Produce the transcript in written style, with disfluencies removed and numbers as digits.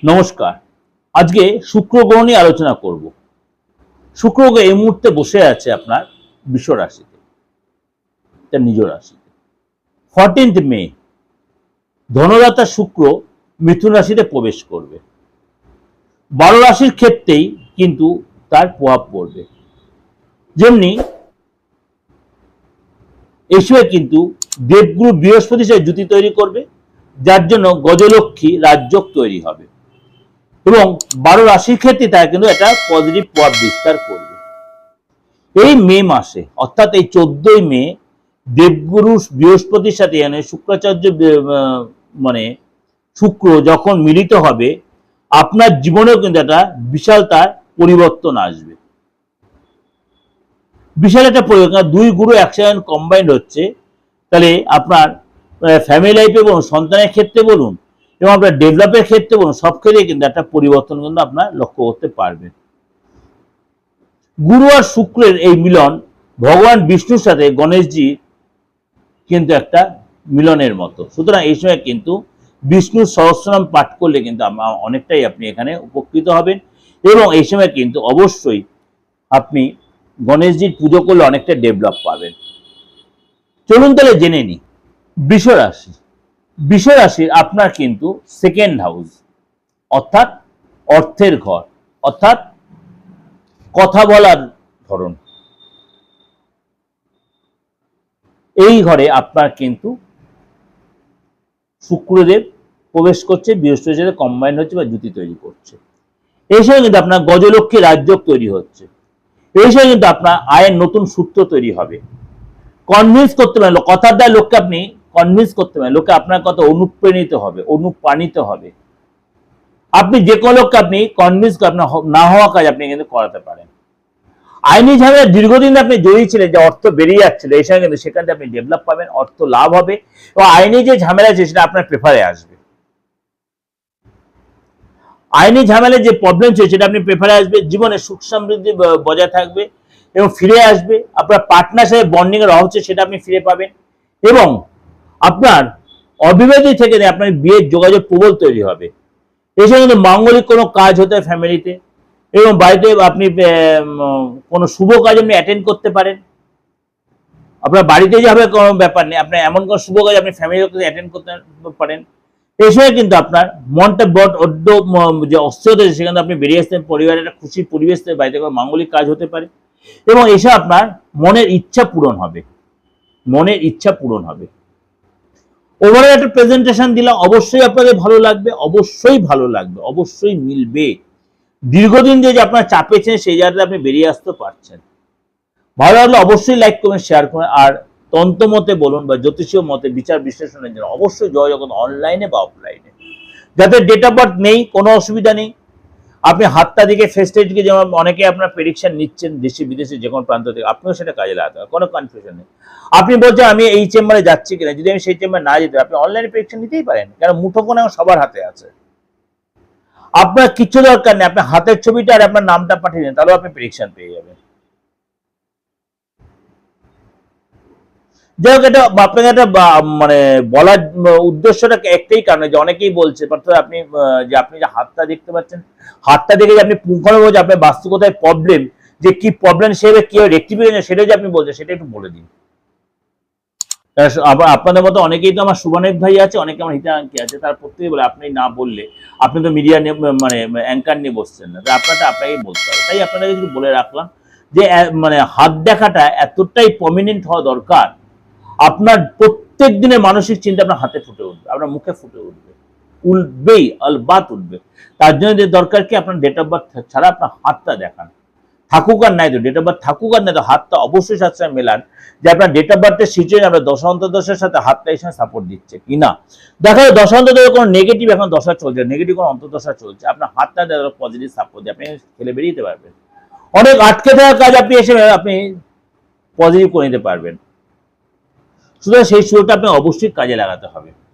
নমস্কার। আজকে শুক্র গ্রহ নিয়ে আলোচনা করব। শুক্র গ্রহ এই মুহূর্তে বসে আছে আপনার বৃষ রাশিতে, তার নিজ রাশিতে। 14th মে ধনদাতা শুক্র মিথুন রাশিতে প্রবেশ করবে। 12 রাশির ক্ষেত্রেই কিন্তু তার প্রভাব পড়বে। যেমনি এই সময় কিন্তু দেবগুরু বৃহস্পতির সাথে জুতি তৈরি করবে, যার জন্য গজলক্ষ্মী রাজযোগ তৈরি হবে এবং 12 রাশির ক্ষেত্রে তারা কিন্তু একটা পজিটিভ প্রভাব বিস্তার করবে। এই মে মাসে অর্থাৎ এই 14ই মে দেবগুরু বৃহস্পতির সাথে শুক্রাচার্য মানে শুক্র যখন মিলিত হবে, আপনার জীবনেও কিন্তু একটা বিশাল তার পরিবর্তন আসবে। বিশাল একটা পরিবর্তন, দুই গুরু একসাথে কম্বাইন্ড হচ্ছে, তাহলে আপনার ফ্যামিলি লাইফে বলুন, সন্তানের ক্ষেত্রে বলুন এবং আপনার ডেভেলপের ক্ষেত্রে বলুন, সব ক্ষেত্রে কিন্তু একটা পরিবর্তন কিন্তু আপনার লক্ষ্য করতে পারবেন। গুরু আর শুক্রের এই মিলন ভগবান বিষ্ণুর সাথে গণেশজি কিন্তু একটা মিলনের মতো। সুতরাং এই সময় কিন্তু বিষ্ণুর সহস্রনাম পাঠ করলে কিন্তু অনেকটাই আপনি এখানে উপকৃত হবেন এবং এই সময় কিন্তু অবশ্যই আপনি গণেশজির পুজো করলে অনেকটা ডেভেলপ পাবেন। চলুন তাহলে জেনে নিই বৃষ রাশি। বৃষ রাশির আপনার কিন্তু সেকেন্ড হাউস অর্থাৎ অর্থের ঘর, অর্থাৎ কথা বলার ধরন, এই ঘরে আপনার কিন্তু শুক্রদেব প্রবেশ করছে, বৃহস্পতির সাথে কম্বাইন্ড হচ্ছে বা জুতি তৈরি করছে। এই সময় কিন্তু আপনার গজলক্ষ্মী রাজযোগ তৈরি হচ্ছে। এই সময় কিন্তু আপনার আয়ের নতুন সূত্র তৈরি হবে। কনভিন্স করতে পারেন, কথার দ্বারা লোককে আপনি কনভিন্স করতে পারেন, লোকে আপনার কথা অনুপ্রাণিত হবে, অনুপ্রাণিত হবে। আপনি যে কোনো লোককে আপনি কনভিন্স আপনার না হওয়া কাজ আপনি কিন্তু করাতে পারেন। আইনি ঝামেলা দীর্ঘদিন আপনি জড়িয়ে ছিলেন, যে অর্থ বেরিয়ে যাচ্ছিল, এই সময় কিন্তু সেখান থেকে আপনি ডেভেলপ পাবেন, অর্থ লাভ হবে এবং আইনি যে ঝামেলা আছে সেটা আপনার পেপারে আসবে। আইনি ঝামেলার যে প্রবলেম ছিল সেটা আপনি পেপারে আসবে, জীবনে সুখ সমৃদ্ধি বজায় থাকবে এবং ফিরে আসবে। আপনার পার্টনার সাথে বন্ডিং এর অভাব ছিল সেটা আপনি ফিরে পাবেন এবং আপনার অবিবাহিত থেকে আপনার বিয়ের যোগাযোগ প্রবল তৈরি হবে। এছাড়া কিন্তু মাঙ্গলিক কোনো কাজ হতে ফ্যামিলিতে এবং বাড়িতে আপনি কোনো শুভ কাজ আপনি অ্যাটেন্ড করতে পারেন। আপনার বাড়িতে যে হবে কোনো ব্যাপার নেই, আপনার এমন কোনো শুভ কাজ আপনি ফ্যামিলিতে অ্যাটেন্ড করতে পারেন। এই সময় কিন্তু আপনার মনটা বড্ড যে অস্থিরতা সেখানে আপনি বেরিয়ে আসতেন, পরিবারের একটা খুশির পরিবেশ থেকে বাড়িতে কোনো মাঙ্গলিক কাজ হতে পারে এবং এসব আপনার মনের ইচ্ছা পূরণ হবে, মনের ইচ্ছা পূরণ হবে। ওভারঅল একটা প্রেজেন্টেশন দিলাম, অবশ্যই আপনাদের ভালো লাগবে, অবশ্যই ভালো লাগবে, অবশ্যই মিলবে। দীর্ঘদিন যে আপনার চাপে ছিলেন সেই জায়গাতে আপনি বেরিয়ে আসতে পারছেন। ভালো লাগলে অবশ্যই লাইক করবেন, শেয়ার করবেন। আর তন্ত্রমতে বলুন বা জ্যোতিষীয় মতে বিচার বিশ্লেষণের জন্য অবশ্যই যোগাযোগ অনলাইনে বা অফলাইনে। যাদের ডেট অফ বার্থ নেই কোনো অসুবিধা নেই, আপনি হাতটা দিকে ফেস্টেজ দিকে, যেমন অনেকে আপনার প্রেডিকশন নিচ্ছেন দেশে বিদেশে যে কোনো প্রান্ত থেকে, আপনিও সেটা কাজে লাগাতে হবে, কোনো কনফিউশন নেই। আপনি বলছেন আমি এই চেম্বারে যাচ্ছি কিনা, যদি আমি সেই চেম্বারে না যেতে আপনি অনলাইনে প্রেডিকশন নিতেই পারেন, কারণ মুঠোফোন এখন সবার হাতে আছে। আপনার কিছু দরকার নেই, আপনার হাতের ছবিটা আর আপনার নামটা পাঠিয়ে দেন, তাহলেও আপনি প্রেডিকশন পেয়ে যাবেন। যাই হোক, এটা আপনাকে একটা মানে বলার উদ্দেশ্যটা একটাই কারণে, যে অনেকেই বলছে আপনি যে আপনি যে হাতটা দেখতে পাচ্ছেন, হাতটা দেখে যে আপনি পুঙ্খানুপুঙ্খ যে আপনার বাস্তবতায় প্রবলেম, যে কি প্রবলেম সেভাবে কিভাবে রেক্টিফিকেশন সেটা যে আপনি বলছেন, সেটা একটু বলে দিন। আপনাদের মতো অনেকেই তো আমার সুবনেক ভাই আছে, অনেকে আমার হিতাঙ্কি আছে, তার প্রত্যেকেই বলে আপনি না বললে, আপনি তো মিডিয়া নিয়ে মানে অ্যাঙ্কার নিয়ে বসছেন না, আপনাকেই বলতে হবে। তাই আপনাদের কিছু বলে রাখলাম যে মানে হাত দেখাটা এতটাই প্রমিনেন্ট হওয়া দরকার, আপনার প্রত্যেক দিনের মানসিক চিন্তা আপনার হাতে ফুটে উঠবে, আপনার মুখে ফুটে উঠবে, উঠবেই, আলবাত উঠবে। তার জন্য যে দরকার কি, আপনার ডেট অফ বার্থ ছাড়া আপনার হাতটা দেখান, থাকুক আর নাই তো, ডেট অফ বার্থ থাকুক আর নাই তো, হাতটা অবশ্যই সাথে মেলান, যে আপনার ডেট অফ বার্থের সিচুয়েশন আপনার দশা অন্তর্দশার সাথে হাতটা এই সময় সাপোর্ট দিচ্ছে কিনা। দেখা যায় দশা অন্তর্দশা কোনো নেগেটিভ এখন দশা চলছে, নেগেটিভ কোনো অন্তর্দশা চলছে, আপনার হাতটা পজিটিভ সাপোর্ট দিয়ে আপনি খেলে বেরিয়ে যেতে পারবেন। অনেক আটকে থাকা কাজ আপনি এসে আপনি পজিটিভ করে নিতে পারবেন। সুতরাং সেই সুযোগটা আপনি অবশ্যই কাজে লাগাতে হবে।